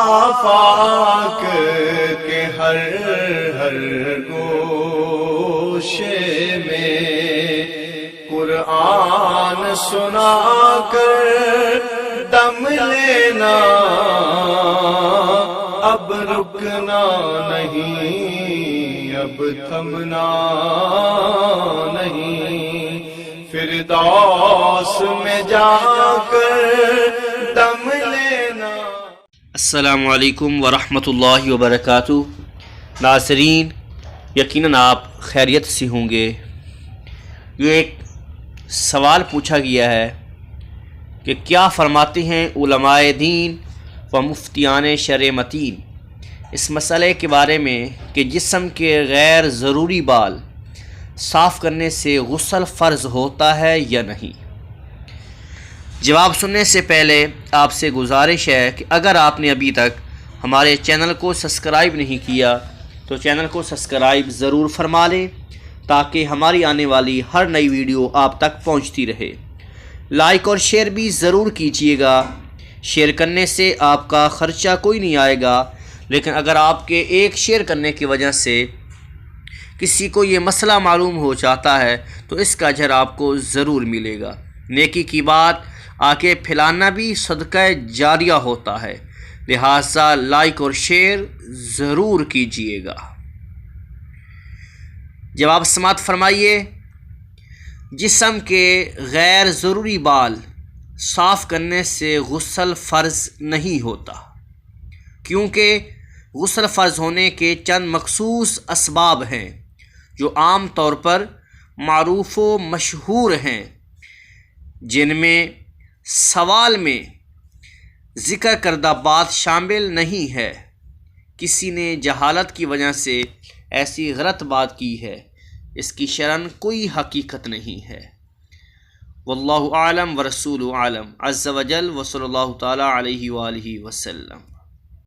آفاق کے ہر ہر گوشے میں قرآن سنا کر دم لینا، اب رکنا نہیں، اب تھمنا نہیں، فردوس میں جا کر دم لینا۔ السلام علیکم ورحمۃ اللہ وبرکاتہ۔ ناظرین، یقیناً آپ خیریت سے ہوں گے۔ یہ ایک سوال پوچھا گیا ہے کہ کیا فرماتے ہیں علماء دین و مفتیان شرع متین اس مسئلے کے بارے میں کہ جسم کے غیر ضروری بال صاف کرنے سے غسل فرض ہوتا ہے یا نہیں؟ جواب سننے سے پہلے آپ سے گزارش ہے کہ اگر آپ نے ابھی تک ہمارے چینل کو سبسکرائب نہیں کیا تو چینل کو سبسکرائب ضرور فرما لیں تاکہ ہماری آنے والی ہر نئی ویڈیو آپ تک پہنچتی رہے۔ لائک اور شیئر بھی ضرور کیجیے گا۔ شیئر کرنے سے آپ کا خرچہ کوئی نہیں آئے گا، لیکن اگر آپ کے ایک شیئر کرنے کی وجہ سے کسی کو یہ مسئلہ معلوم ہو جاتا ہے تو اس کا اجر آپ کو ضرور ملے گا۔ نیکی کی بات آگے پھیلانا بھی صدقہ جاریہ ہوتا ہے، لہٰذا لائک اور شیئر ضرور کیجیے گا۔ جواب سماعت فرمائیے۔ جسم کے غیر ضروری بال صاف کرنے سے غسل فرض نہیں ہوتا، کیونکہ غسل فرض ہونے کے چند مخصوص اسباب ہیں جو عام طور پر معروف و مشہور ہیں، جن میں سوال میں ذکر کردہ بات شامل نہیں ہے۔ کسی نے جہالت کی وجہ سے ایسی غلط بات کی ہے، اس کی شرعاً کوئی حقیقت نہیں ہے۔ واللہ اعلم ورسولہ اعلم عز وجل، وصلی اللہ تعالی علیہ وآلہ وسلم۔